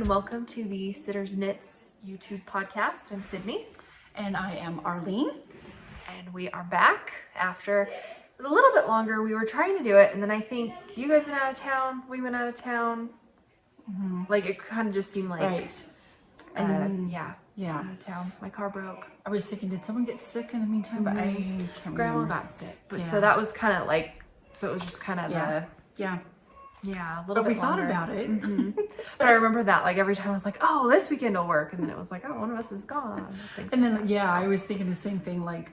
and welcome to the Sidders Knits YouTube podcast. I'm Sydney. And I am Arlene. And we are back after it was a little bit longer. We were trying to do it, and then I think you guys went out of town, we went out of town. Like it kind of just seemed like, Right. yeah, Yeah. out of town. My car broke. I was thinking, did someone get sick in the meantime? But I can't Grandma remember. got sick, but Yeah. so that was kind of like, so it was just kind of Yeah. a little But bit we thought longer. about it. But I remember that like every time I was like, oh, this weekend will work, and then it was like, oh, one of us is gone. Things And like then, that. yeah, I was thinking the same thing, like,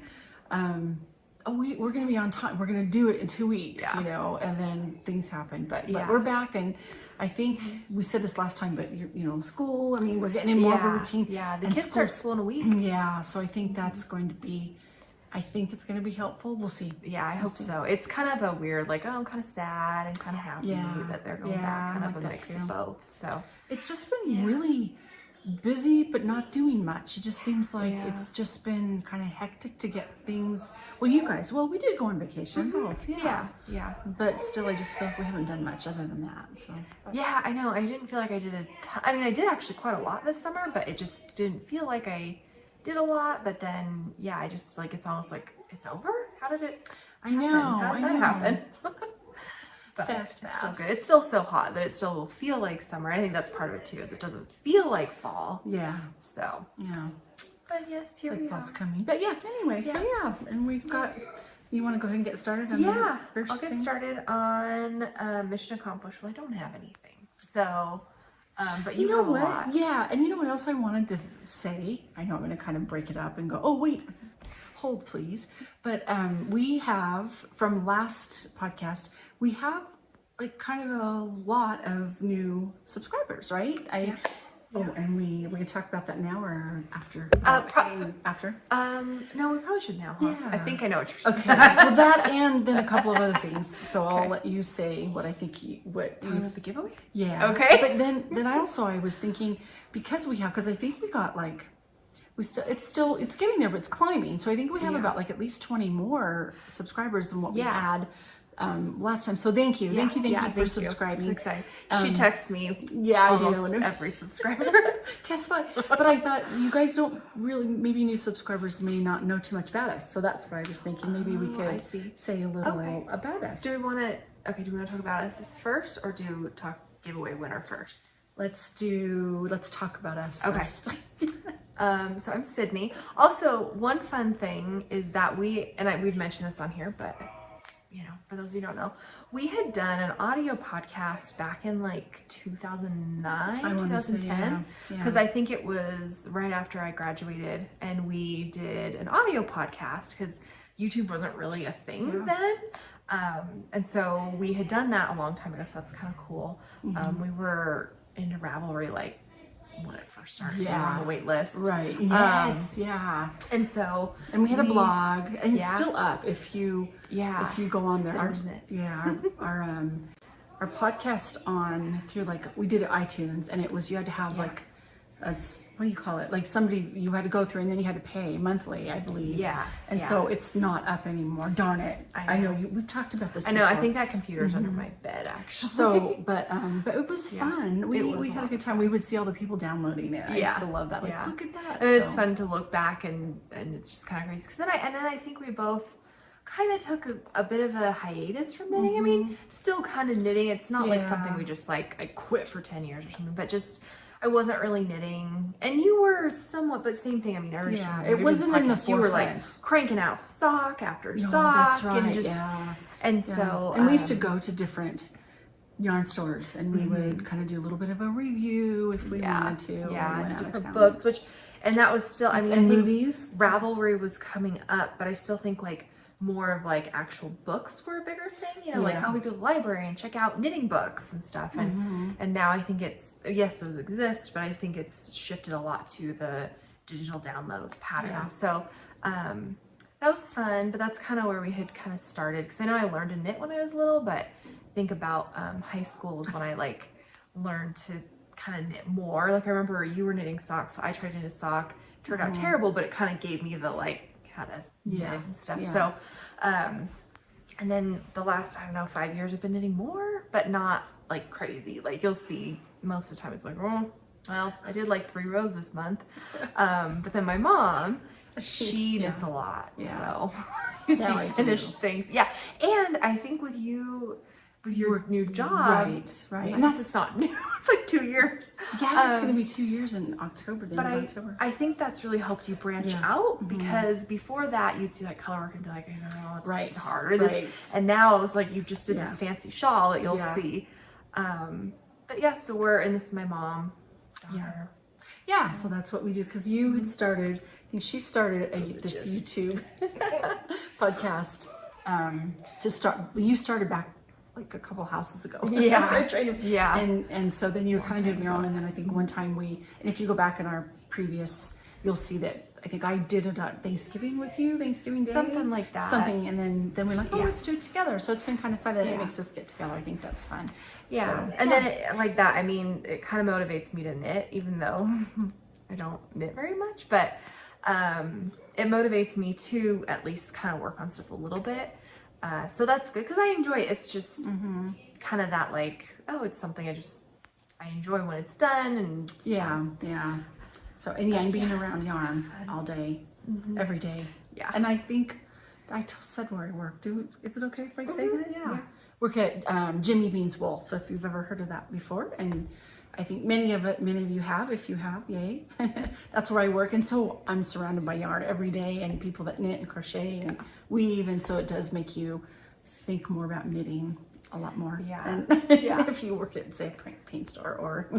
we're going to be on time. We're going to do it in 2 weeks, Yeah. you know, and then things happen. But Yeah. we're back, and I think we said this last time, but, you know, school, I mean, we're getting in more of a routine. Yeah, the and kids start school in a week. Yeah, so I think that's going to be, I think it's going to be helpful. We'll see. Yeah, I hope so. It's kind of a weird, like, oh, I'm kind of sad and kind of happy Yeah. that they're going Yeah, back, kind I of like a that mix too. of both. So, It's just been really busy, but not doing much. It just seems like Yeah. it's just been kind of hectic to get things. Well, you guys, we did go on vacation, both, yeah. But still, I just feel like we haven't done much other than that. So, Yeah, I know. I didn't feel like I did a ton. I mean, I did actually quite a lot this summer, but it just didn't feel like I did a lot. But then, yeah, I just like, it's almost like it's over. How did it I know, happen? How did that happen? But Fast. it's still good. It's still so hot that it still will feel like summer. I think that's part of it too, is it doesn't feel like fall. Yeah, So, yeah, but yes, here like we fall's are. coming. But yeah, anyway, so yeah, and we've got. You want to go ahead and get started on Yeah, the first I'll get thing? started on mission accomplished. Well, I don't have anything, so but You know have a what? lot. Yeah, and you know what else I wanted to say? I know I'm going to kind of break it up and go, oh, wait, hold please. But we have, from last podcast, we have like kind of a lot of new subscribers, right? Oh, and we can talk about that now or after? After? No, we probably should now, huh? Yeah. I think I know what you're saying. Okay, well that and then a couple of other things. So I'll Okay. let you say what I think Talking about the giveaway? yeah. Okay. But then I was thinking, because I think we got like, it's getting there, but it's climbing. So I think we have Yeah. about like at least 20 more subscribers than what we Yeah. had last time. So thank you. Thank you for Thank subscribing. It's exciting. She texts me Yeah, I do. almost every subscriber. Guess what? But I thought you guys don't really, maybe new subscribers may not know too much about us. So that's why I was thinking maybe we I could see. say a little Okay. about us. Do we want to talk about us first, or do talk giveaway winner first? Let's talk about us Okay. first. So I'm Sydney. Also, one fun thing is that we've mentioned this on here, but you know, for those of you who don't know, we had done an audio podcast back in like 2009, 2010, because I think it was right after I graduated, and we did an audio podcast because YouTube wasn't really a thing then. And so we had done that a long time ago, so that's kind of cool. We were into Ravelry like when it first started. We were on the wait list. Right. Yes. And so And we had a blog, and it's Yeah. still up if you go on there. Sidders Knits. Our podcast on through like we did it iTunes, and it was you had to have like what do you call it? Like somebody you had to go through, and then you had to pay monthly, I believe. Yeah. And so it's not up anymore. Darn it! I know. We've talked about this. I know. I before. think that computer's under my bed, actually. So, but it was fun. We was a had a lot good time. We would see all the people downloading it. I used to love that. Like, Yeah. look at that. And it's So- fun to look back and it's just kind of crazy. Because then I think we both kind of took a bit of a hiatus from knitting. I mean, still kind of knitting. It's not like something we just like I quit for 10 years or something, but just I wasn't really knitting. And you were somewhat, but same thing. I mean, it wasn't in the podcast, you were like forefront. cranking out sock after No, sock. that's right. And just and so and we used to go to different yarn stores, and we would kind of do a little bit of a review if we wanted to. when we went out of different town. books, and that was still. I mean, And I think movies. Ravelry was coming up, but I still think like more of like actual books were a bigger thing. You know, like how we go to the library and check out knitting books and stuff. And now I think it's those exist, but I think it's shifted a lot to the digital download pattern. Yeah. So that was fun, but that's kind of where we had kind of started, because I know I learned to knit when I was little, but think about high school was when I like learned to kind of knit more. Like I remember you were knitting socks, so I tried to knit a sock. Turned out terrible, but it kind of gave me the like how to knit and stuff. So and then the last, I don't know, 5 years I've been knitting more, but not like crazy. Like you'll see most of the time it's like, oh, Well, I did like 3 rows this month. But then my mom, she knits a lot. Yeah. So you Now see I finished things. Yeah. And I think with your new job, right. And it's not new. It's like 2 years. Yeah, it's going to be 2 years in October. But I think that's really helped you branch out, because before that you'd see like color work and be like, I don't know, it's hard. Or this, and now it was like you just did this fancy shawl that you'll see. But yeah, so this is my mom. Yeah, so that's what we do, because you had started, I think she started this YouTube podcast you started back like a couple houses ago. Yeah. So I tried to, and so then you were kind of doing your own, and then I think one time and if you go back in our previous, you'll see that I think I did it on Thanksgiving with you, Thanksgiving Day. Something like that. Something, and then we're like, let's do it together. So it's been kind of fun, and it makes us get together. I think that's fun. Yeah, so, and then like that, I mean, it kind of motivates me to knit, even though I don't knit very much, but it motivates me to at least kind of work on stuff a little bit. So that's good, because I enjoy it. It's just kind of that like, oh, it's something I enjoy when it's done. And yeah. So, and being around yarn all day, every day. Yeah. And I think I said where I work. Is it okay if I say that? Yeah. Work at Jimmy Bean's Wool. So if you've ever heard of that before, and I think many of you have. If you have, yay. That's where I work, and so I'm surrounded by yarn every day, and people that knit and crochet and weave, and so it does make you think more about knitting a lot more. Than if you work at, say, a paint store or.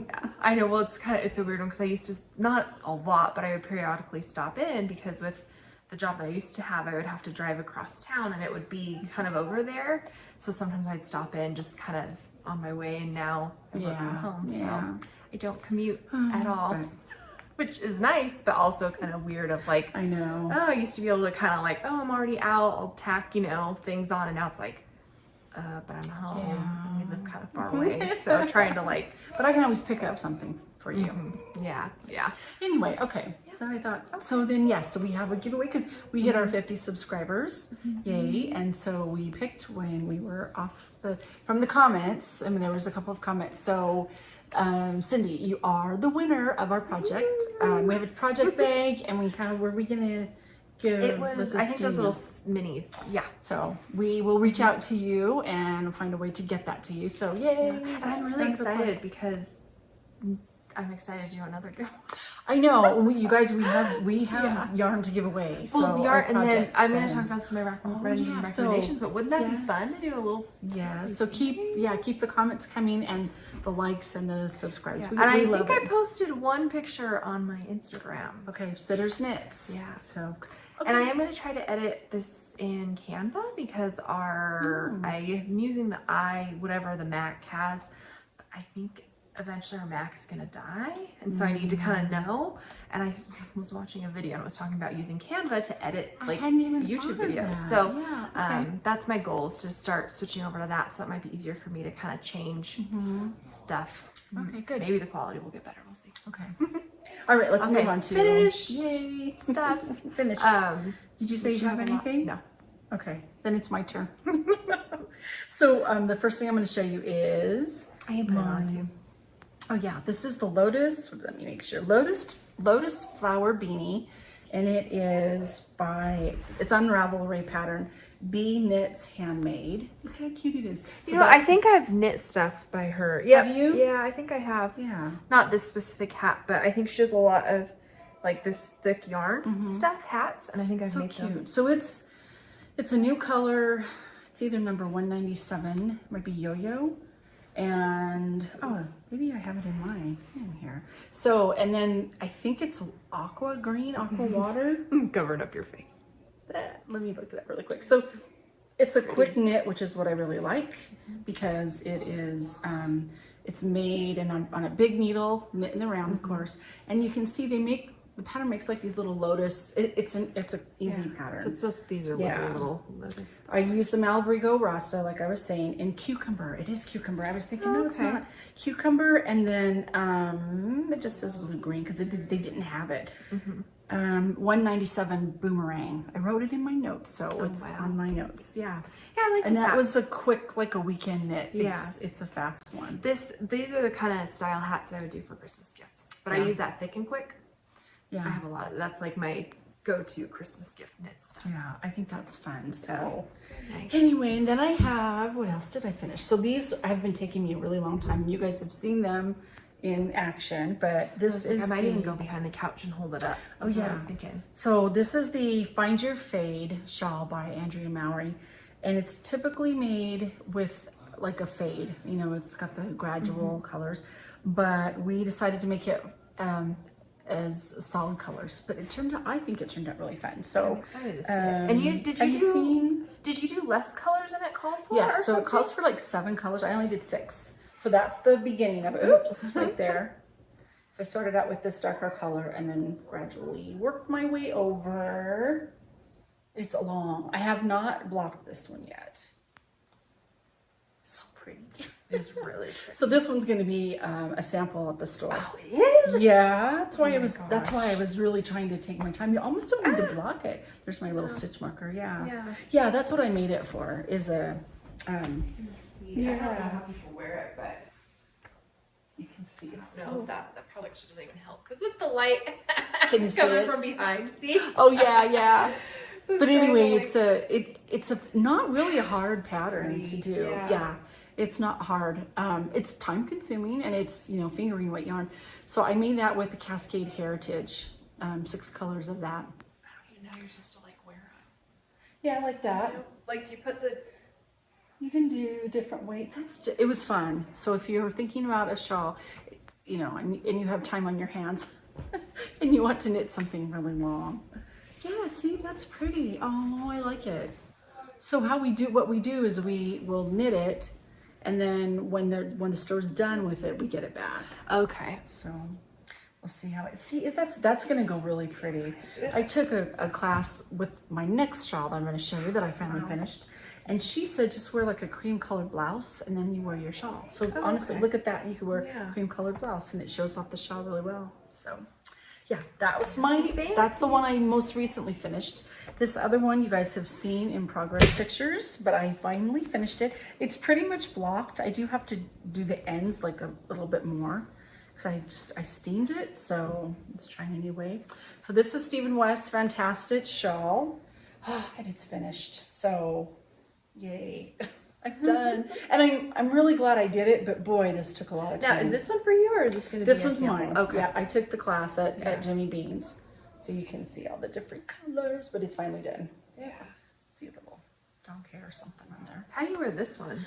I know. Well, it's a weird one, because I used to, not a lot, but I would periodically stop in, because with the job that I used to have, I would have to drive across town, and it would be kind of over there. So sometimes I'd stop in just kind of on my way, and now I work from home, so I don't commute at all, which is nice, but also kind of weird of like, I know. Oh, I used to be able to kind of like, oh, I'm already out, I'll tack, things on, and now it's like, but I'm home, and we live kind of far away, so trying to like, but I can always pick up something for you. Yeah. Anyway, okay. So I thought, so then so we have a giveaway, because we hit our 50 subscribers, yay! And so we picked, when we were off from the comments. I mean, there was a couple of comments. So Cindy, you are the winner of our project. We have a project bag, and were we gonna give? It was I think those little minis. Yeah. So we will reach out to you and find a way to get that to you. So yay! And I'm really excited, because I'm excited to do another giveaway. I know, you guys, we have yarn to give away. So yarn, and then I'm going to talk about some of my recommendations. But wouldn't that be fun to do a little? Yeah. So keep the comments coming, and the likes and the subscribes. I think I posted one picture on my Instagram. Okay, Sidders Knits. Yeah. So. Okay. And I am going to try to edit this in Canva, because I am using the Mac has. I think eventually our Mac's gonna die, and so I need to kind of know. And I was watching a video, and it was talking about using Canva to edit like YouTube videos. So that's my goal, is to start switching over to that, so it might be easier for me to kind of change stuff. Okay, good. Maybe the quality will get better. We'll see. Okay. All right, let's move on to finish. Yay, stuff. Finished. Did you say you have anything? No. Okay, then it's my turn. So the first thing I'm going to show you is I can put it on you. Oh yeah, this is the Lotus. Let me make sure. Lotus flower beanie, and it is by it's Unravelry pattern. Bee Knits Handmade. Look how cute it is. So I think I've knit stuff by her. Yeah. Have you? Yeah, I think I have. Yeah. Not this specific hat, but I think she does a lot of like this thick yarn stuff, hats, and I think I've made them. So it's a new color. It's either number 197, might be Yo-Yo. And maybe I have it in my thing here. So, and then I think it's aqua water. Covered up your face. Let me look at that really quick. So it's a quick knit, which is what I really like, because it is it's made and on a big needle, knit in the round, of course. And you can see the pattern makes like these little lotus. It's an easy pattern. So these are little lotus. I use the Malabrigo Rasta, like I was saying, in cucumber. It is cucumber. I was thinking, no, it's not. Cucumber, and then it just says blue green, because they didn't have it. 197 boomerang. I wrote it in my notes, so it's on my notes. Yeah. Yeah, I like and that was a quick, like a weekend knit. It's a fast one. These are the kind of style hats I would do for Christmas gifts. but I use that Thick and Quick. Yeah. I have a lot of, that's like my go-to Christmas gift knit stuff. Yeah, I think that's fun. So nice. Anyway, and then I have, what else did I finish? So these have been taking me a really long time. You guys have seen them in action, but this is I might even go behind the couch and hold it up. That's what I was thinking. So this is the Find Your Fade shawl by Andrea Mowry, and it's typically made with like a fade. You know, it's got the gradual colors, but we decided to make it as solid colors. But it turned out, I think it turned out really fun. So I'm excited to see it. And did you do less colors than it called for? Yes, so it calls for like 7 colors. I only did 6. So that's the beginning of it. Oops, right there. So I started out with this darker color and then gradually worked my way over. It's long. I have not blocked this one yet. So pretty. It's really pretty. So this one's going to be a sample at the store. Oh, it is? Yeah, that's why That's why I was really trying to take my time. You almost don't need to block it. There's my little stitch marker. Yeah, that's what I made it for. Is a Let me see. I don't know how people wear it, but you can see it. no, that probably doesn't even help because with the light Can you see coming it? from behind, see? Oh yeah. So But kind of anyway, like- it's a not really a hard pattern to do. yeah. It's not hard. It's time consuming and it's, you know, fingering white yarn. So I made that with the Cascade Heritage, 6 colors of that. I don't even know you're supposed to like wear it. Yeah, I like that. Like, do you put the? You can do different weights. It was fun. So if you're thinking about a shawl, you know, and you have time on your hands and you want to knit something really long. Yeah, see, that's pretty. Oh, I like it. So what we do is we will knit it, and then when the store's done with it, we get it back. Okay. So we'll see how it. See, that's gonna go really pretty. I took a class with my next shawl that I'm gonna show you that I finally finished, and she said just wear like a cream colored blouse, and then you wear your shawl. So honestly, look at that. You could wear cream colored blouse, and it shows off the shawl really well. So. Yeah, that was that's the one I most recently finished. This other one you guys have seen in progress pictures, but I finally finished it. It's pretty much blocked. I do have to do the ends like a little bit more because I steamed it, so let's try a new way. So this is Stephen West's Fantastic Shawl, and it's finished. So, yay. I'm done. And I'm really glad I did it, but boy, this took a lot of time. Now, is this one for you or is this going to be This one's mine. Okay. Yeah, I took the class at Jimmy Bean's. So you can see all the different colors, but it's finally done. Yeah. See a little donkey or something on there. How do you wear this one?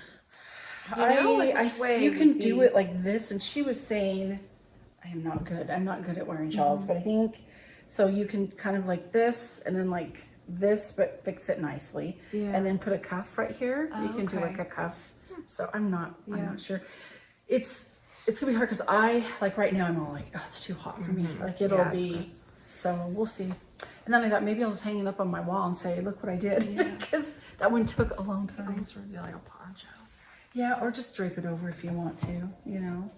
You can do it like this, and she was saying, I'm not good at wearing shawls, but I think, so you can kind of like this, and then like this, but fix it nicely, and then put a cuff right here. You can do like a cuff. So I'm not sure. It's gonna be hard because like right now I'm all like, oh, it's too hot for me. Like it'll be. So we'll see. And then I thought maybe I'll just hang it up on my wall and say, look what I did, because that one took a long time. Almost sort of do like a poncho. Yeah, or just drape it over if you want to, you know.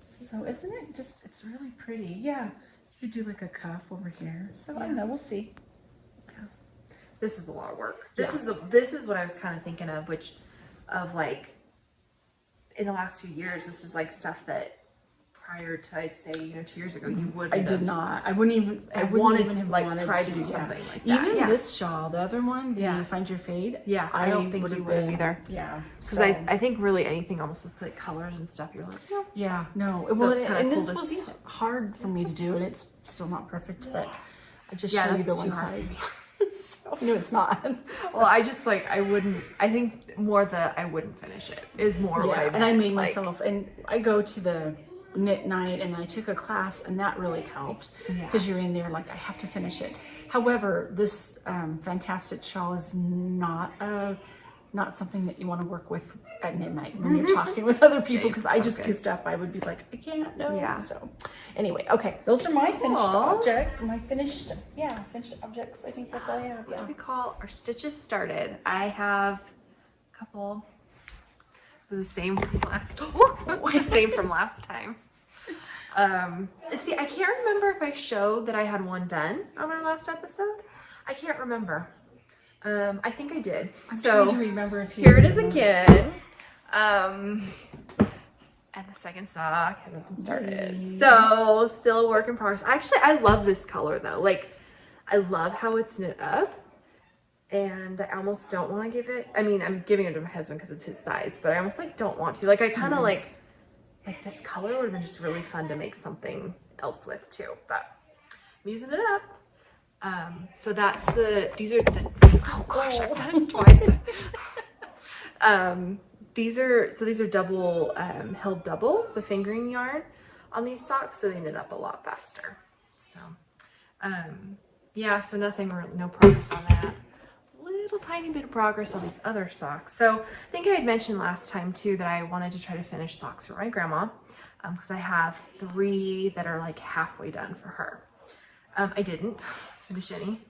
So isn't it just? It's really pretty. Yeah, you could do like a cuff over here. So I don't know. We'll see. This is a lot of work. This is what I was kind of thinking of, like in the last few years, this is like stuff that prior to, I'd say, 2 years ago, you would. I did not. I wouldn't even have tried to do something like that. Even this shawl, the other one, the Find Your Fade. Yeah, I don't think you would have either. Yeah, because I think really anything almost with like colors and stuff, you're like, no. Yeah, no. So well, it's and cool this was hard for me to do, and it's still not perfect, but I just show you the one side. So, no, it's not. Well, I just I think more that I wouldn't finish it is more what I meant. And I made myself, and I go to the knit night and I took a class, and that really helped because you're in there like I have to finish it. However, this fantastic shawl is not something that you want to work with at knit night when you're talking with other people, because I just kicked up. I would be like, I can't, no. Yeah. So anyway, okay, those are my finished finished objects. I think that's all I have. Yeah. What do we call our stitches started? I have a couple. The same from last time. See, I can't remember if I showed that I had one done on our last episode. I can't remember. I think I did. I'm trying to remember if you here it is again. And the second sock hasn't been started. So still a work in progress. Actually, I love this color though. Like, I love how it's knit up. And I almost don't want to give it, I mean, I'm giving it to my husband because it's his size, but I almost like don't want to. Like, I kind of like this color would have been just really fun to make something else with too, but I'm using it up. So that's these are the, oh gosh, I've done it twice. These are double, held double, the fingering yarn on these socks, so they knit up a lot faster. So, yeah, so no progress on that. Little tiny bit of progress on these other socks. So I think I had mentioned last time too that I wanted to try to finish socks for my grandma because I have 3 that are like halfway done for her. I didn't finish any,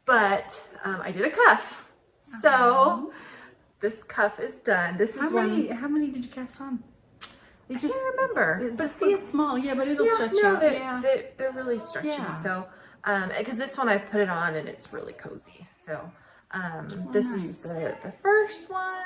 but I did a cuff. So this cuff is done. This is how many did you cast on? I can't remember. But see, it's small, yeah, but it'll stretch out. They're really stretchy. Yeah. So because this one I've put it on and it's really cozy. So this is the first one.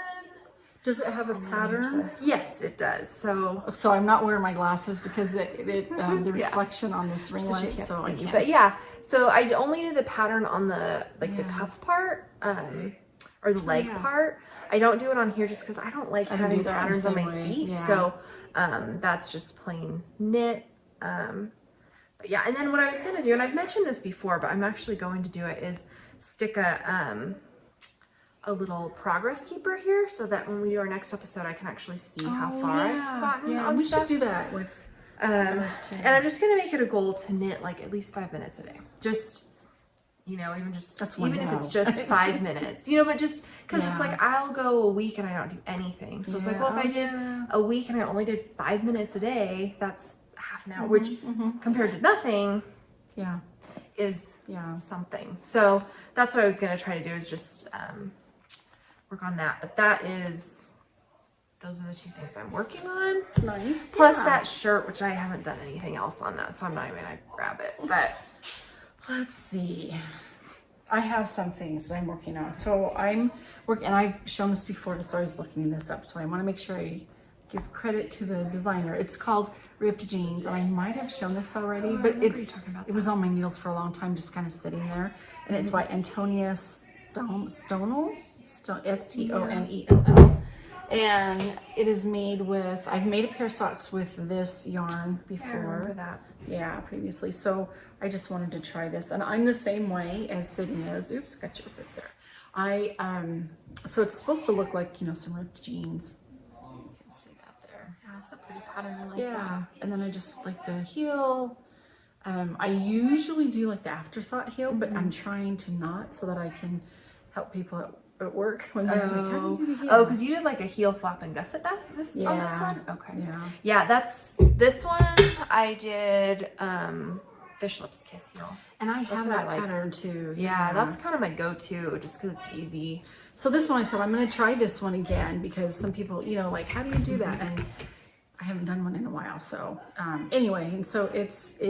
Does it have a pattern? Yes, it does. So I'm not wearing my glasses because the reflection on this ring light, so I can't. But yeah, so I only did the pattern on the the cuff part, or the leg part. I don't do it on here just because I don't like having patterns on my feet. Yeah. So that's just plain knit. But yeah, and then what I was gonna do, and I've mentioned this before, but I'm actually going to do it, is stick a little progress keeper here so that when we do our next episode, I can actually see how far I've gotten on we stuff. should do that with and I'm just gonna make it a goal to knit like at least 5 minutes a day. Just, even if it's just 5 minutes, but just because it's like I'll go a week and I don't do anything. So it's like, well, if I did a week and I only did 5 minutes a day, that's half an hour, which compared to nothing, is something. So that's what I was gonna try to do, is just work on that. But those are the 2 things I'm working on. It's nice. Plus that shirt, which I haven't done anything else on that, so I'm not even gonna grab it. But let's see. I have some things that I'm working on. So I'm working, and I've shown this before, so I was looking this up. So I want to make sure I give credit to the designer. It's called Ripped Jeans, and I might have shown this already, but it was on my needles for a long time, just kind of sitting there. And it's by Antonia Stonell, Stonell. And it is made with, I've made a pair of socks with this yarn before. I remember that. Yeah, previously. So I just wanted to try this. And I'm the same way as Sydney is. Oops, got your foot there. So it's supposed to look like, some ripped jeans. You can see that there. Yeah, it's a pretty pattern. I like that. And then I just like the heel. I usually do like the afterthought heel, but I'm trying to not, so that I can help people at work when they're like, how do you do the heel? Oh, because you did like a heel flap and gusset on this one? Okay. Yeah, that's this one I did Fish Lips Kiss heel. And I have that pattern too. Yeah, that's kind of my go-to just because it's easy. So this one I said, I'm going to try this one again because some people, like, how do you do that? And I haven't done one in a while. So anyway, and so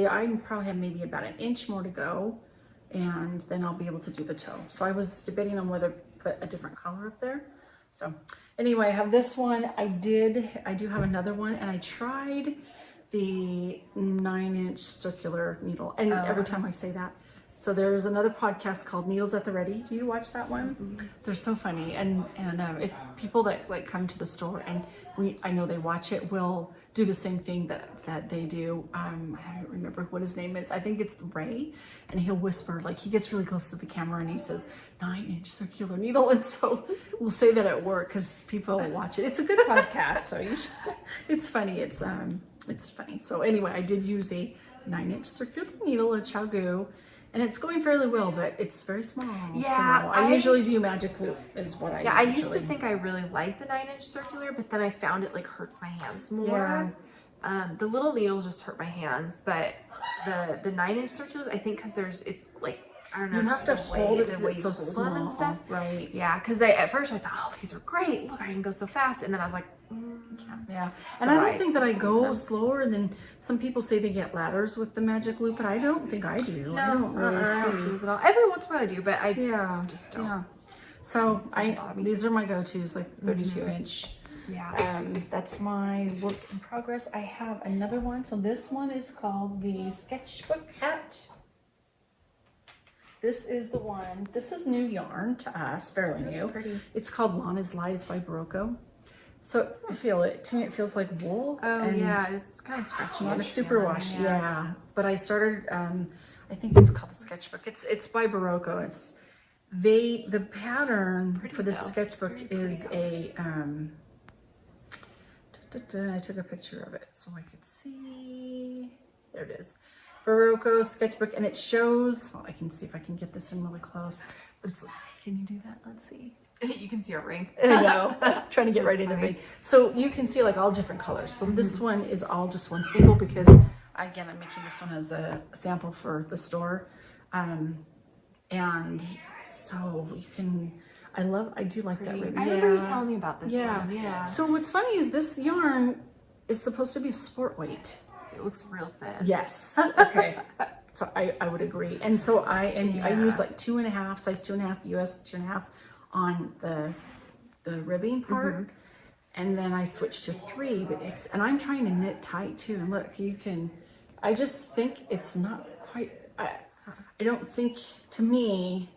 I probably have maybe about an inch more to go, and then I'll be able to do the toe. So I was debating on whether put a different color up there. So anyway, I have this one. I do have another one, and I tried the 9-inch circular needle, and every time I say that, so there's another podcast called Needles at the Ready. Do you watch that one? They're so funny, and if people that like come to the store and I know they watch it, will do the same thing that they do. I don't remember what his name is. I think it's Ray, and he'll whisper, like, he gets really close to the camera and he says 9-inch circular needle, and so we'll say that at work because people watch it. It's a good podcast, so you should. It's funny. It's funny. So anyway, I did use a 9-inch circular needle, a Chagu. And it's going fairly well, but it's very small. Yeah, so I usually do magic loop is what I I used to think I really liked the 9-inch circular, but then I found it like hurts my hands more. The little needles just hurt my hands, but the 9-inch circulars, I think because it's like, I don't know, you have to hold it, the way you so hold small, them and stuff. Right. Yeah, because at first I thought, oh, these are great. Look, I can go so fast. And then I was like, yeah. And I don't think that I go slower. And then some people say they get ladders with the magic loop, but I don't think I do. No, I don't really see it all. Every once in a while I do, but I just don't. Yeah. So these are my go-tos, like 32-inch Yeah. That's my work in progress. I have another one. So this one is called the Sketchbook Hat. This is the one. This is new yarn to us, fairly new. That's pretty. It's called Lana's Light. It's by Barocco. So I feel it. To me, it feels like wool. Oh, yeah. It's kind of stretchy. Not a superwash. Yeah. But I started, I think it's called the Sketchbook. It's by Barocco. The pattern for this sketchbook is a, I took a picture of it so I could see. There it is. Barocco sketchbook, and it shows, well, I can see if I can get this in really close, but it's like, can you do that? Let's see. You can see a ring. I know. Trying to get right in the ring. So you can see like all different colors. So this one is all just one single because, again, I'm making this one as a sample for the store. And so you can, I do like that ribbon. I remember you telling me about this one. Yeah. So what's funny is this yarn is supposed to be a sport weight. It looks real thin. Yes. Okay. So I would agree. And so I use like 2.5, size 2.5, US 2.5 on the ribbing part. And then I switch to 3, but and I'm trying to knit tight too. And look, I just think it's not quite, I don't think, to me,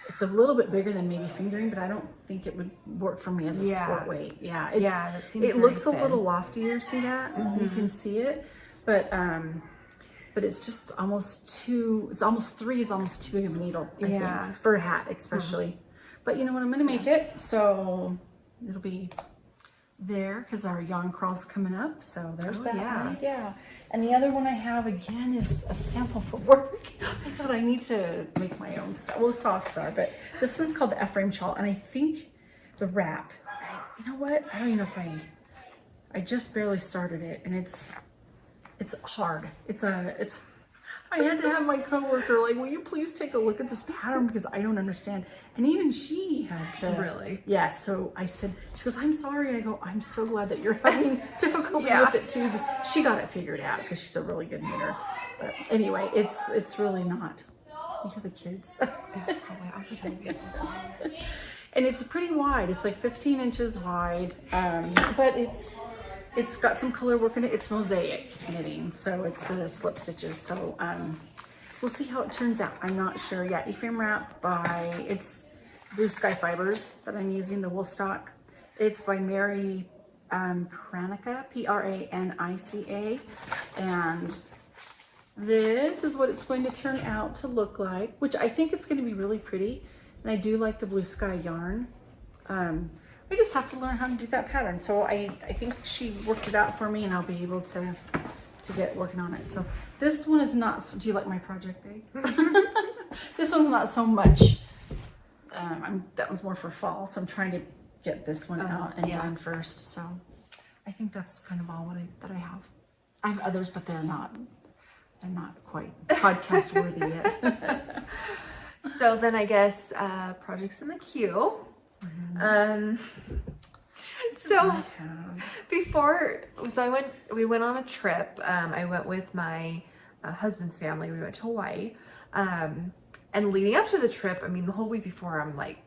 it's a little bit bigger than maybe fingering, but I don't think it would work for me as a sport weight. Yeah, that seems it looks thin. a little loftier. See that? You can see it, but it's just almost too. It's almost 3 is almost too big of a needle. I think, for a hat, especially. But you know what? I'm gonna make it, so it'll be there because our yarn crawl's coming up. So there's that. One. Yeah. And the other one I have again is a sample for work. I thought I need to make my own stuff. Well, the socks are, but this one's called the F-frame shawl, and I think the wrap. You know what? I don't even know if I just barely started it, and it's hard. I had to have my coworker like, will you please take a look at this pattern because I don't understand. And even she had to. Really? Yeah. So I said, she goes, I'm sorry. I go, I'm so glad that you're having difficulty with it too. But she got it figured out because she's a really good knitter. But anyway, it's really not. You hear the kids. I'll pretend to get this. And it's pretty wide. It's like 15 inches wide. But it's got some color work in it. It's mosaic knitting, so it's the slip stitches. So we'll see how it turns out. I'm not sure yet. E-frame wrap it's Blue Sky Fibers that I'm using, the wool stock. It's by Mary Pranica, Pranica, and this is what it's going to turn out to look like, which I think it's going to be really pretty. And I do like the Blue Sky yarn. I just have to learn how to do that pattern. So I think she worked it out for me, and I'll be able to get working on it. So this one is not, do you like my project bag? This one's not so much, that one's more for fall. So I'm trying to get this one out and done first. So I think that's kind of all that I have. I have others, but they're not quite podcast worthy yet. So then I guess projects in the queue. So we went on a trip. I went with my husband's family. We went to Hawaii. And leading up to the trip, I mean, the whole week before, I'm like,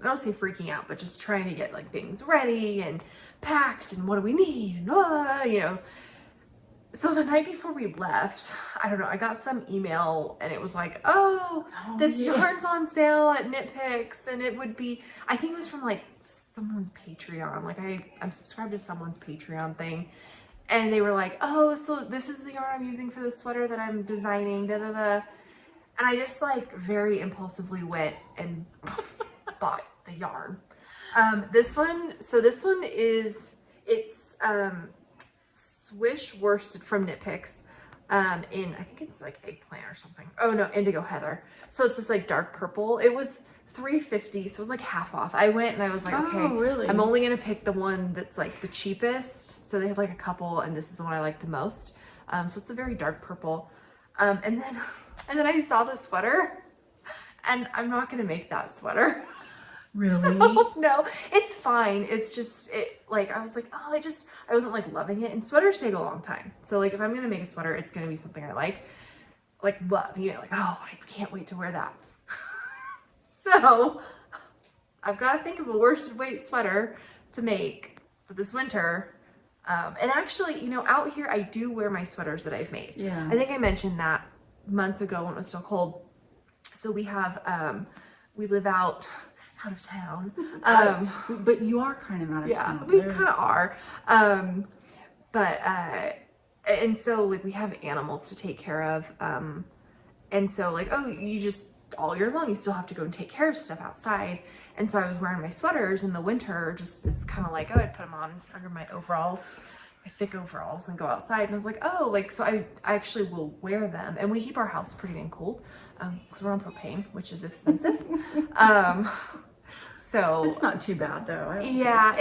I don't say freaking out, but just trying to get like things ready and packed and what do we need and So the night before we left, I don't know, I got some email and it was like, this yarn's on sale at Knit Picks, and it would be, I think it was from like someone's Patreon. Like I'm subscribed to someone's Patreon thing. And they were like, so this is the yarn I'm using for the sweater that I'm designing, da-da-da. And I just like very impulsively went and bought the yarn. This one is, it's Swish worsted from Knit Picks in, I think it's like eggplant or something. Oh no, indigo heather. So it's this like dark purple. It was $3.50, so it was like half off. I went and I was like, okay, really? I'm only gonna pick the one that's like the cheapest. So they had like a couple, and this is the one I like the most. So it's a very dark purple. And then I saw the sweater, and I'm not gonna make that sweater. Really? So, no, it's fine. It's just, I was like, I wasn't like loving it, and sweaters take a long time. So like, if I'm going to make a sweater, it's going to be something I like love, I can't wait to wear that. So I've got to think of a worsted weight sweater to make for this winter. And actually, you know, out here I do wear my sweaters that I've made. Yeah. I think I mentioned that months ago when it was still cold. So we have, we live out of town. But you are kind of out of town. We kind of are. And so like we have animals to take care of. And so like, oh, you just all year long, you still have to go and take care of stuff outside. And so I was wearing my sweaters in the winter, just, it's kind of like, oh, I'd put them on under my overalls, my thick overalls, and go outside. And I was like, oh, like, so I actually will wear them. And we keep our house pretty dang cold, because we're on propane, which is expensive. So it's not too bad though. Yeah,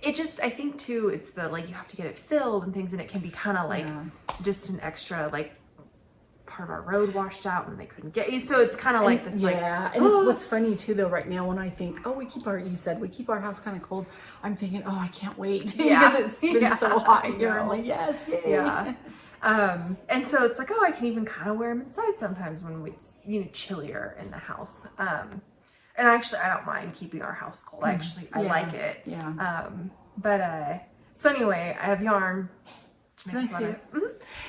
it just, I think too, it's the, like, you have to get it filled and things, and it can be kind of like just an extra, like, part of our road washed out and they couldn't get you, so it's kind of like this, like, and it's what's funny too though right now when I think, oh, we keep our house kind of cold, I'm thinking, oh, I can't wait because it's been so hot here. I'm like, yes, yay. And so it's like, oh, I can even kind of wear them inside sometimes when it's, you know, chillier in the house. And actually I don't mind keeping our house cold. I like it. So anyway, I have yarn to make a sweater.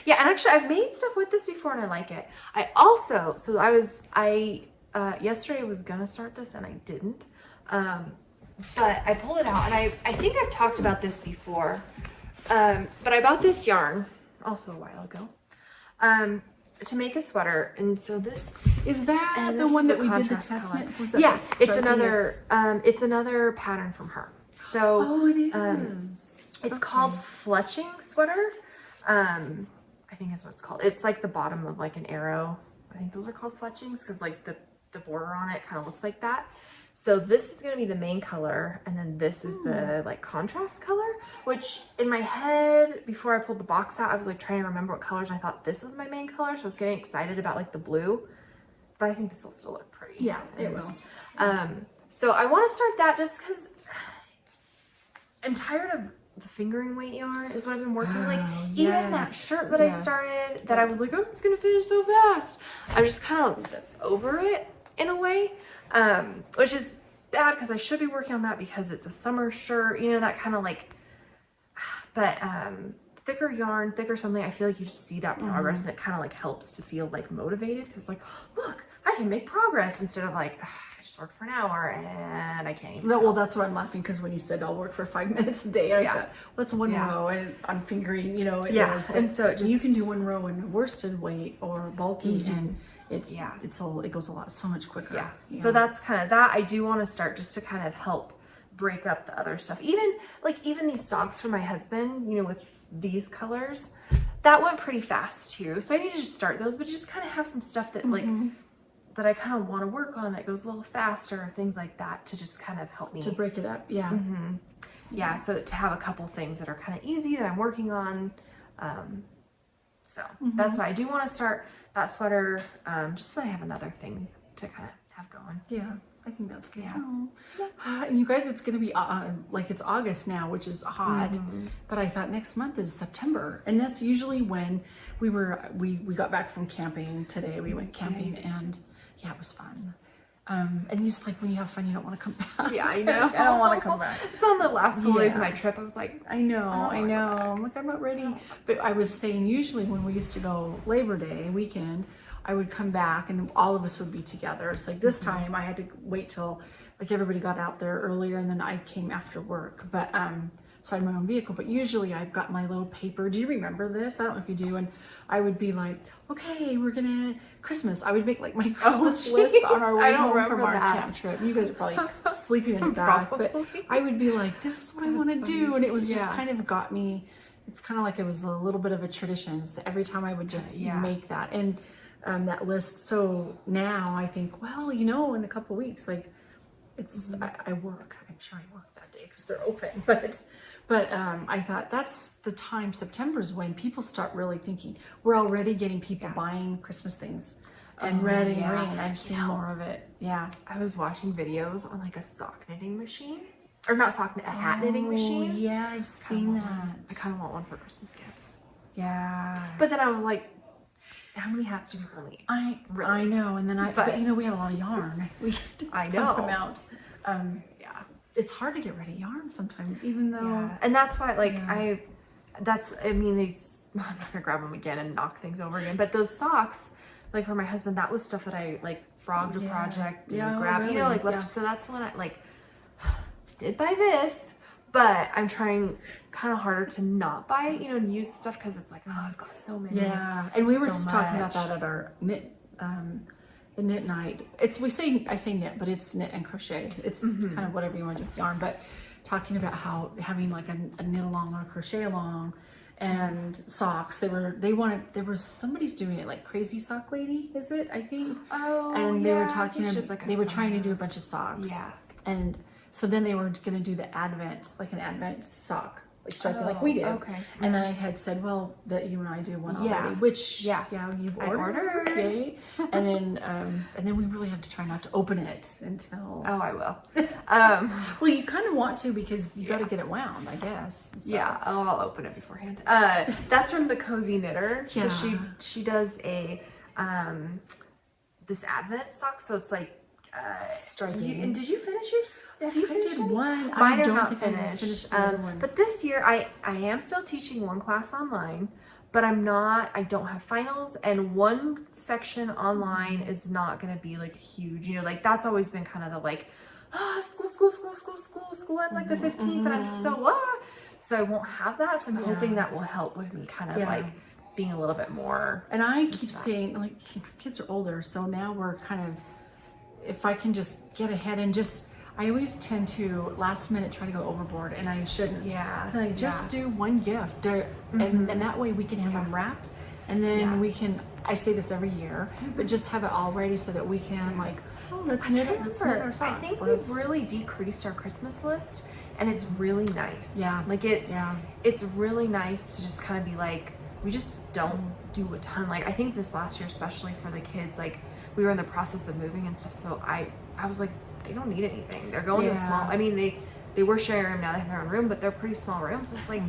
Yeah, and actually I've made stuff with this before and I like it. I also, so yesterday I was gonna start this and I didn't, but I pulled it out, and I think I've talked about this before, but I bought this yarn also a while ago, to make a sweater. And so this is that the one that we did the test knit? Yes, it's another pattern from her. So oh, it is. It's called Fletching Sweater. I think is what it's called. It's like the bottom of like an arrow. I think those are called fletchings because like the border on it kind of looks like that. So this is going to be the main color, and then this is the like contrast color, which in my head before I pulled the box out, I was like trying to remember what colors, and I thought this was my main color, so I was getting excited about like the blue, but I think this will still look pretty. Yeah, it will. So I want to start that just because I'm tired of the fingering weight yarn is what I've been working like. Even that shirt that I started that I was like, oh, it's gonna finish so fast. I'm just kind of over it in a way, which is bad because I should be working on that because it's a summer shirt, you know, that kind of like, but thicker yarn, thicker something, I feel like you just see that progress and it kind of like helps to feel like motivated because like, look, I can make progress instead of like, I just worked for an hour and I can't even well, that's why I'm laughing, because when you said I'll work for 5 minutes a day, I thought, what's one row? And I'm fingering, you know, it is, and so it just, you can do one row in worsted weight or bulky and it goes so much quicker. So that's kind of that. I do want to start just to kind of help break up the other stuff. Even these socks for my husband, you know, with these colors, that went pretty fast too. So I need to just start those, but just kind of have some stuff that like that I kind of want to work on that goes a little faster, things like that, to just kind of help me to break it up. So to have a couple things that are kind of easy that I'm working on. So that's why I do want to start that sweater, just so I have another thing to kind of have going. Yeah, I think that's good. And you guys, it's going to be like it's August now, which is hot, but I thought next month is September, and that's usually when we got back from camping today. We went camping and it was fun. And he's like, when you have fun, you don't want to come back. Yeah, I know. I don't want to come back. It's on the last couple days of my trip. I was like, I know. I'm like, I'm not ready. But I was saying, usually when we used to go Labor Day weekend, I would come back and all of us would be together. It's like this time I had to wait till like everybody got out there earlier, and then I came after work. But so I had my own vehicle, but usually I've got my little paper. Do you remember this? I don't know if you do. And I would be like, okay, we're gonna Christmas. I would make like my Christmas list on our way home from our camp trip. You guys are probably sleeping in the back, but I would be like, this is what I want to do. And it was just kind of got me, it's kind of like it was a little bit of a tradition. So every time I would just make that and that list. So now I think, well, you know, in a couple of weeks, like it's, I work, I'm sure I work that day because they're open, but I thought that's the time, September's when people start really thinking. We're already getting people buying Christmas things and red and green. I've seen more of it. Yeah. I was watching videos on like a sock knitting machine. Or not sock knit, a hat knitting machine. Yeah, I've seen that. I kind of want one for Christmas gifts. Yeah. But then I was like, how many hats do people need? I know. And then but you know, we have a lot of yarn. I know. Pump them out. it's hard to get ready yarn sometimes, even though. Yeah. And that's why, like, Yeah. I mean, these, I'm not gonna grab them again and knock things over again, but those socks, like for my frogged that was stuff that I like frogged a project and grabbed, really? you know, like left. So that's when I like did buy this, but I'm trying kind of harder to not buy, you know, and use stuff because it's like, oh, I've got so many. Yeah, and we were so just talking much. about that at our the knit night. I say knit, but it's knit and crochet. It's kind of whatever you want to do with yarn, but talking about how having like a knit along or a crochet along and socks. There was somebody's doing it, like Crazy Sock Lady, is it? I think. Oh, and they were talking just like they were trying to do a bunch of socks. Yeah. And so then they were going to do the advent, like an advent sock, like striping like we did. Okay. And I had said, well, that you and I do one Yeah. already, which Yeah. you've I ordered. ordered. Yay. And then we really have to try not to open it until. Oh, I will. Well, you kind of want to because you got to get it wound, I guess. So. Yeah, I'll open it beforehand. That's from the Cozy Knitter. Yeah. So she does a this Advent sock. So it's like Striking. and did you finish yours? Have you I finished did any? one. Mine I are don't not think I finished. finished the other one. But this year I am still teaching one class online, but I don't have finals, and one section online is not going to be like huge, you know, like that's always been kind of the like, school ends like the 15th, but I'm just so I won't have that. So I'm hoping that will help with me kind of like being a little bit more. And I keep saying, like, kids are older, so now we're kind of, if I can just get ahead and I always tend to last minute try to go overboard, and I shouldn't. Yeah. Like, just do one gift, and that way we can have them wrapped, and then we can, I say this every year, but just have it all ready so that we can, like, let's knit our socks. I think we've really decreased our Christmas list, and it's really nice. Yeah. Like it's really nice to just kind of be like, we just don't do a ton. Like I think this last year, especially for the kids, like we were in the process of moving and stuff. So I was like, they don't need anything. They're going to small. I mean, they were sharing a room, now they have their own room, but they're pretty small rooms. So it's like,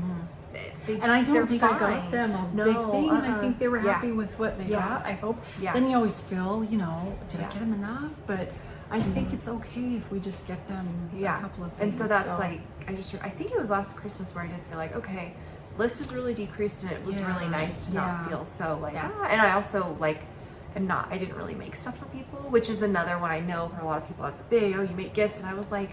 and I don't think fine. I got them a big thing, and I think they were happy with what they got. I hope. Yeah. Then you always feel, did I get them enough? But I think it's okay if we just get them a couple of things. And so that's like, I think it was last Christmas where I did feel like, okay, list is really decreased, and it was really nice to not feel so like, and I also like, I didn't really make stuff for people, which is another one I know for a lot of people that's big, you make gifts, and I was like,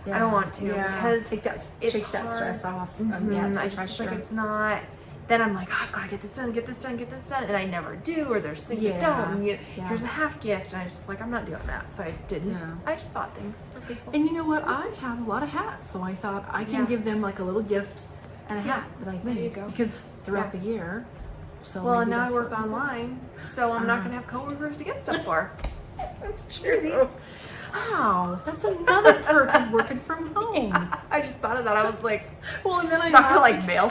I don't want to because take that stress off. I just like, it's not, then I'm like, I've got to get this done, and I never do, or there's things that don't, and here's a half gift, and I was just like, I'm not doing that, so I didn't. I just bought things for people. And you know what, I have a lot of hats, so I thought I can give them like a little gift and a hat that I made, because throughout the year. So well, and now I work online, so I'm not gonna have coworkers to get stuff for. That's true. Wow, that's another perk of working from home. I just thought of that. I was like, well, and then I not gonna like mail.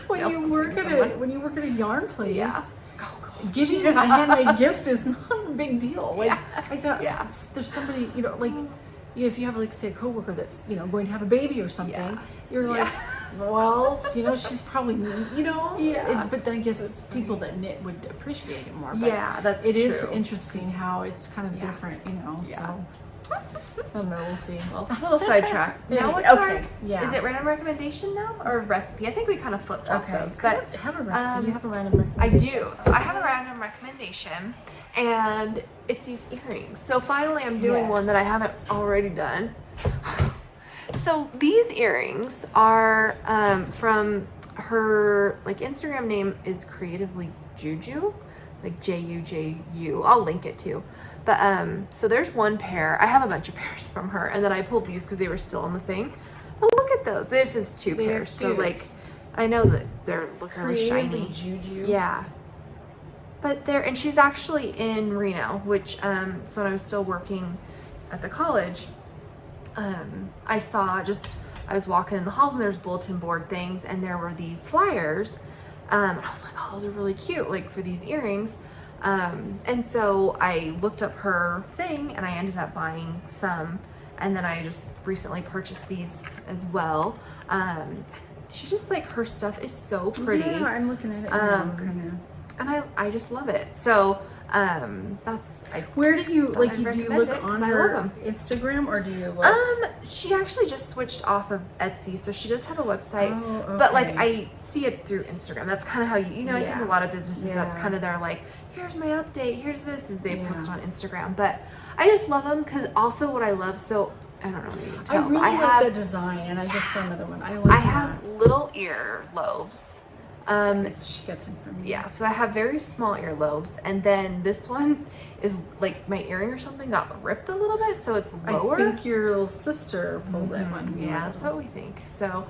When you work at a yarn place, giving Yeah. a handmade gift is not a big deal. Like, I thought, there's somebody, like, if you have, like, say, a coworker that's, going to have a baby or something, you're like, well, she's probably, but then I guess people that knit would appreciate it more. But that's true. It is interesting how it's kind of different, so. I don't know, we'll see. Well, a little sidetrack. Now what's is it random recommendation now or recipe? I think we kind of flip-flop those. But have a recipe. You have a random recommendation. I do. So I have a random recommendation, and it's these earrings. So finally I'm doing one that I haven't already done. So these earrings are from her, like, Instagram name is Creatively Juju, like Juju. I'll link it too. But so there's one pair. I have a bunch of pairs from her, and then I pulled these because they were still on the thing. Oh, look at those. This is two pairs. So like, I know that they're looking really shiny. Juju. Yeah. But and she's actually in Reno, which so when I was still working at the college, I was walking in the halls, and there's bulletin board things, and there were these flyers, and I was like, oh, those are really cute, like for these earrings. And so I looked up her thing, and I ended up buying some, and then I just recently purchased these as well. She just, like, her stuff is so pretty. Yeah, I'm looking at it now, and I just love it. So Where do you like? I'd Do you recommend look it 'cause on I her love 'em. Instagram, or do you look? She actually just switched off of Etsy, so she does have a website, Oh, but like okay. I see it through Instagram. That's kind of how you know, I think a lot of businesses, that's kind of their like, here's my update, here's this, is they post on Instagram. But I just love them because also what I love, so I don't know if you can tell, I really but like that design, and I just saw another one. I like I have little ear lobes. She gets them from me. Yeah, so I have very small earlobes, and then this one is like my earring or something got ripped a little bit, so it's lower. I think your little sister pulled that one. Yeah, that's what we think. So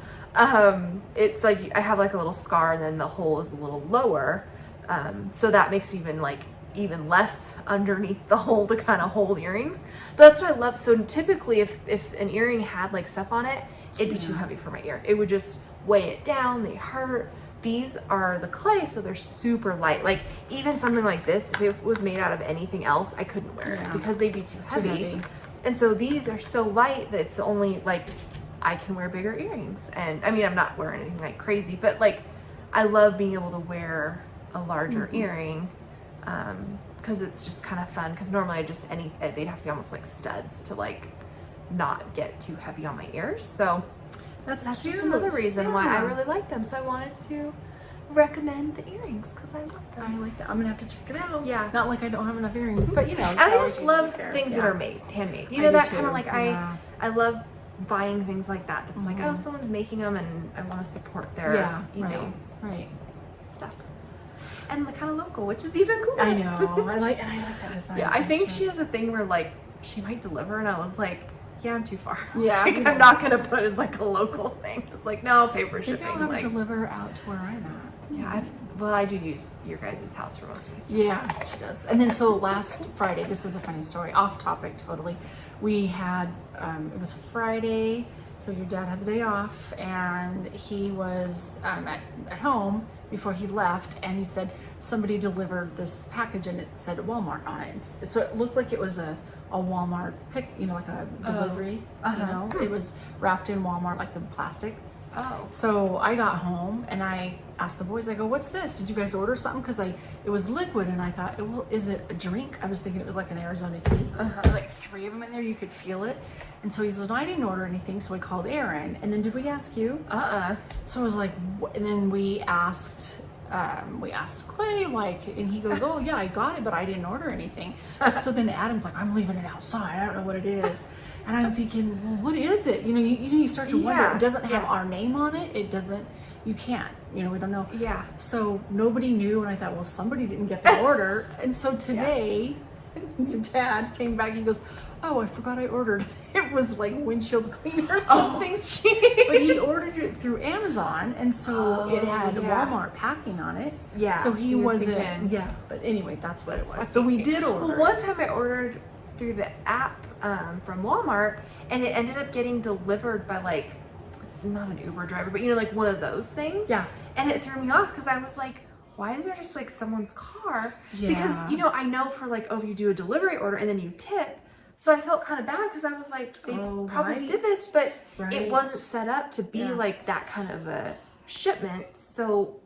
it's like I have like a little scar, and then the hole is a little lower, so that makes even less underneath the hole to kind of hold earrings. But that's what I love. So typically if an earring had like stuff on it, it'd be too heavy for my ear. It would just weigh it down. They hurt. These are the clay, so they're super light. Like even something like this, if it was made out of anything else, I couldn't wear it because they'd be too heavy. And so these are so light that it's only like I can wear bigger earrings. And I mean, I'm not wearing anything like crazy, but like I love being able to wear a larger earring because it's just kind of fun. Because normally they'd have to be almost like studs to like not get too heavy on my ears. So that's just another reason why I really like them. So I wanted to recommend the earrings because I love them. I like that. I'm gonna have to check it out. Yeah. Not like I don't have enough earrings, but you know. And I just love things that are handmade. You know, that kind of like I love buying things like that. That's like, oh, someone's making them, and I want to support their you know stuff. And the kind of local, which is even cooler. I know. I like that design. Yeah, I think she has a thing where like she might deliver, and I was like, yeah, I'm too far. Yeah, like, I'm not gonna put as like a local thing. It's like, no, paper shipping. Maybe I'll have to deliver out to where I'm at. Yeah, I do use your guys' house for most of my stuff. Yeah, she does. And then so last Friday, this is a funny story, off topic totally. We had it was Friday, so your dad had the day off, and he was at home before he left, and he said somebody delivered this package, and it said Walmart on it. So it looked like it was a Walmart pick, you know, like a delivery. You know, it was wrapped in Walmart, like the plastic. Oh. So I got home and I asked the boys, I go, what's this? Did you guys order something? Because it was liquid, and I thought, well, is it a drink? I was thinking it was like an Arizona tea. There's like 3 of them in there. You could feel it. And so he said, no, I didn't order anything. So I called Aaron. And then did we ask you? So I was like, and then we asked Clay, like, and he goes, oh yeah, I got it, but I didn't order anything. So then Adam's like, I'm leaving it outside. I don't know what it is. And I'm thinking, well, what is it? You know, you start to wonder. It doesn't have our name on it. It doesn't, you can't, you know, we don't know. Yeah. So nobody knew, and I thought, well, somebody didn't get the order. And so today, your dad came back, he goes, oh, I forgot I ordered. It was like windshield cleaner or something. But he ordered it through Amazon, and so it had Walmart packing on it. Yeah. So he wasn't, but anyway, that's what it was. So we did order. Well, one time I ordered through the app from Walmart, and it ended up getting delivered by like, not an Uber driver, but you know, like one of those things. Yeah. And it threw me off because I was like, why is there just like someone's car? Because, you know, I know for like, oh, you do a delivery order and then you tip. So I felt kind of bad because I was like, they probably did this, but it wasn't set up to be like that kind of a shipment. So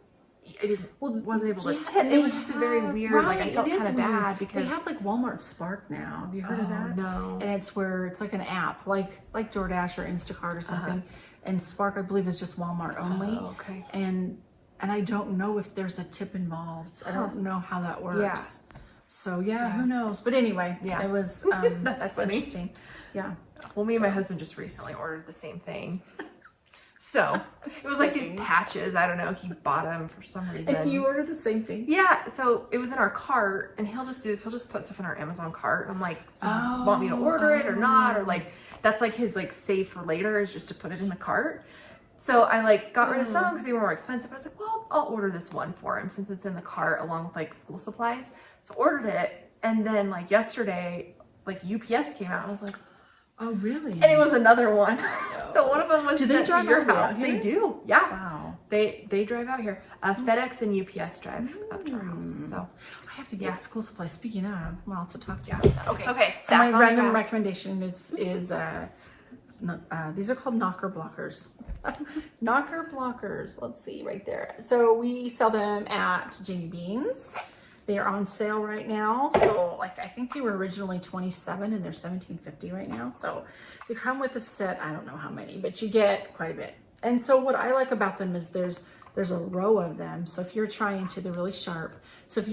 I wasn't able to tip. It was just a very weird, like I felt kind of bad because they have like Walmart Spark now. Have you heard of that? No. And it's where it's like an app, like DoorDash or Instacart or something. And Spark, I believe, is just Walmart only. Oh, okay. And I don't know if there's a tip involved. I don't know how that works. Yeah. So who knows? But anyway, it was that's interesting. Yeah. Well, me and my husband just recently ordered the same thing. So it was like these patches. I don't know. He bought them for some reason. And you ordered the same thing? Yeah. So it was in our cart, and he'll just do this. He'll just put stuff in our Amazon cart. I'm like, so you want me to order it or not? Or like, that's like his like save for later is just to put it in the cart. So I like got rid of some because they were more expensive. But I was like, well, I'll order this one for him since it's in the cart along with like school supplies. So ordered it, and then like yesterday, like UPS came out. I was like, oh really? And it was another one. So one of them was sent to your house. Here? They do, yeah. Wow. They drive out here. FedEx and UPS drive up to our house. So I have to get school supplies. Speaking of, well, to talk to you about that. Okay. So my random recommendation is these are called knocker blockers. Knocker blockers. Let's see right there. So we sell them at Jimmy Bean's. They are on sale right now. So like, I think they were originally $27 and they're $17.50 right now. So they come with a set, I don't know how many, but you get quite a bit. And so what I like about them is there's a row of them. So if you're trying to, they're really sharp. So if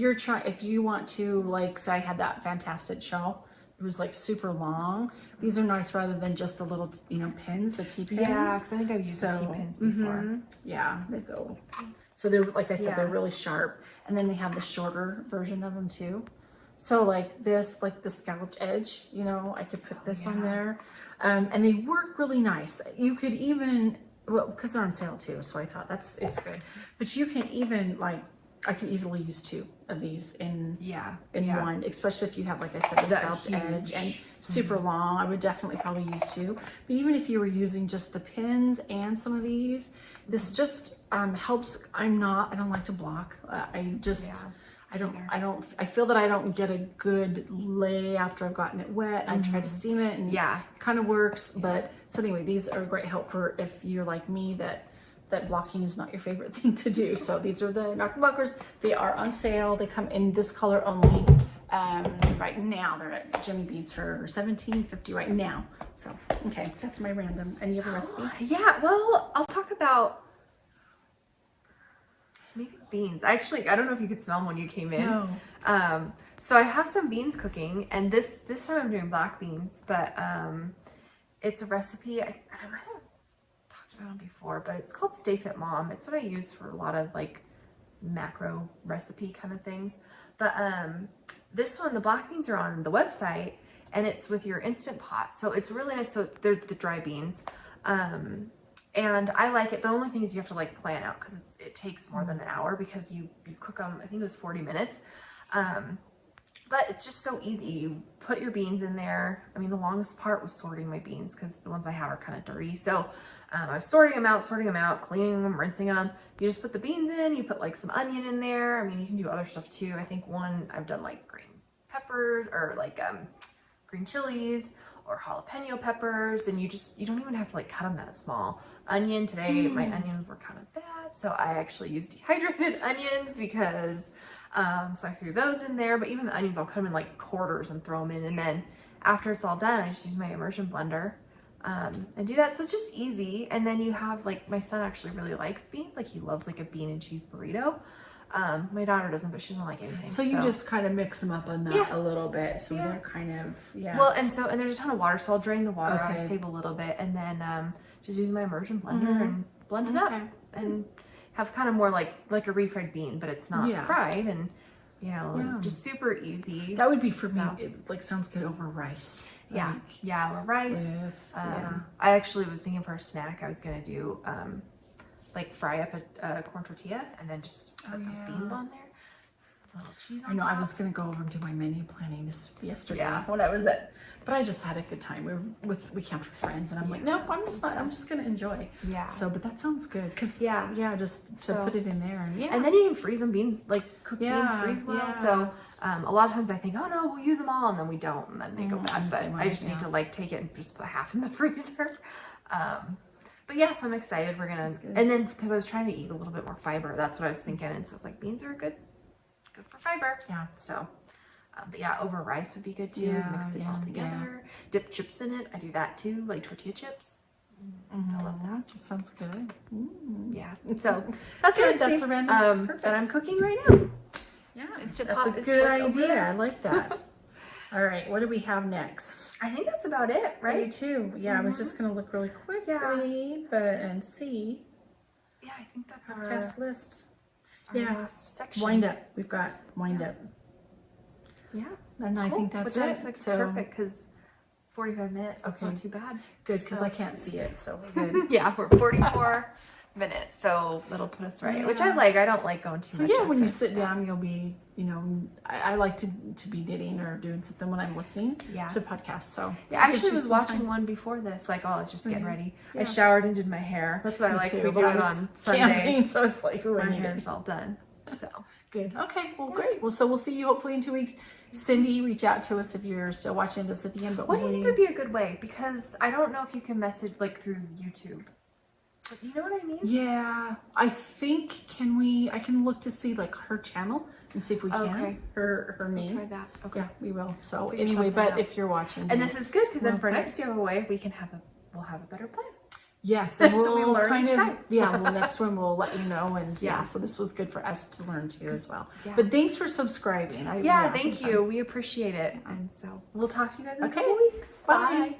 you want to, like, say I had that fantastic shawl, it was like super long. These are nice rather than just the little, pins, the T-pins. Yeah, because I think I've used the T-pins before. Yeah, they go. So they're, like I said, they're really sharp. And then they have the shorter version of them too. So like this, like the scalloped edge, I could put this on there. And they work really nice. You could even, well, because they're on sale too, so I thought it's good. But you can even, like, I could easily use 2 of these in one, especially if you have, like I said, the scalloped edge and super long. I would definitely probably use 2. But even if you were using just the pins and some of these, this just helps. I don't like to block. I feel that I don't get a good lay after I've gotten it wet. I try to steam it and it kind of works. But so anyway, these are a great help for if you're like me, that blocking is not your favorite thing to do. So these are the knocker blockers. They are on sale. They come in this color only. Right now they're at Jimmy Beans for $17.50 right now. So, okay, that's my random. And you have a recipe? Yeah, well, I'll talk about maybe beans. Actually, I don't know if you could smell them when you came in. No. So I have some beans cooking, and this time I'm doing black beans, but it's a recipe, I might have talked about it before, but it's called Stay Fit Mom. It's what I use for a lot of like macro recipe kind of things. But this one, the black beans are on the website, and it's with your Instant Pot. So it's really nice. So they're the dry beans. And I like it. The only thing is you have to like plan out because it takes more than an hour because you cook them, I think it was 40 minutes. But it's just so easy. You put your beans in there. I mean, the longest part was sorting my beans because the ones I have are kind of dirty. So I was sorting them out, cleaning them, rinsing them. You just put the beans in, you put like some onion in there. I mean, you can do other stuff too. I think I've done like green peppers or like green chilies or jalapeno peppers, and you don't even have to like cut them that small. Onion today, my onions were kind of bad, so I actually used dehydrated onions because so I threw those in there. But even the onions, I'll cut them in like quarters and throw them in, and then after it's all done, I just use my immersion blender and do that. So it's just easy. And then you have, like, my son actually really likes beans. Like, he loves like a bean and cheese burrito. My daughter doesn't, but she doesn't like anything. So you just kind of mix them up on that a little bit. So they're kind of, Well, and there's a ton of water, so I'll drain the water out, save a little bit, and then just use my immersion blender and blend it up and have kind of more like a refried bean, but it's not fried, and just super easy. That would be for me. It like sounds good over rice. Or rice. I actually was thinking for a snack, I was gonna do like fry up a corn tortilla and then just put those beans on there. A little cheese on top. I was gonna go over and do my menu planning yesterday when I was but I just had a good time. We camped with friends, and I'm like, no, I'm just gonna enjoy. So, but that sounds good, cause just to put it in there, and then you can freeze them. Beans, like cooked beans, freeze well. So a lot of times I think, oh no, we'll use them all, and then we don't, and then they go bad. But I just need to like take it and just put half in the freezer. But yeah, so I'm excited. We're gonna, and then because I was trying to eat a little bit more fiber, that's what I was thinking, and so I was like, beans are good for fiber. So, but yeah, over rice would be good too. Mix it all together. Dip chips in it. I do that too, like tortilla chips. I love that. Sounds good. Yeah. So that's a recipe that's a random that I'm cooking right now. Yeah, that's a good idea. I like that. All right, what do we have next? I think that's about it, right? Me too. Yeah, I was just gonna look really quickly, and see. Yeah, I think that's our podcast list. Our last section. Wind up. We've got wind up. Yeah, and I think that's it. Like perfect because 45 minutes. That's not too bad. Good, because I can't see it, so we're good. Yeah, we're 44 minutes, so that'll put us right. Which I like. I don't like going too much. So when you sit down, you'll be, I like to be knitting or doing something when I'm listening to podcasts. So I actually was watching one before this. Like, I was just getting ready. I showered and did my hair. That's what I like. We do it on Sunday. Camping, so it's like my hair's all done. So good. Okay. Well, great. Well, so we'll see you hopefully in 2 weeks. Cindy, reach out to us if you're still watching this at the end. But what do you think would be a good way? Because I don't know if you can message like through YouTube. You know what I mean? Yeah, I think I can look to see like her channel and see if we can. Okay. Her We'll name. try that. Okay. Yeah, we will. So Figure anyway, something but out. if you're watching, And this is good because then for well, next giveaway we can we'll have a better plan. yes, and So we we'll learn kind each of time. well next one we'll let you know, and Yeah. so this was good for us to learn too as well. Yeah. But thanks for subscribing. Yeah, thank you. We appreciate it. And so we'll talk to you guys in a Okay. couple weeks. Bye. Bye.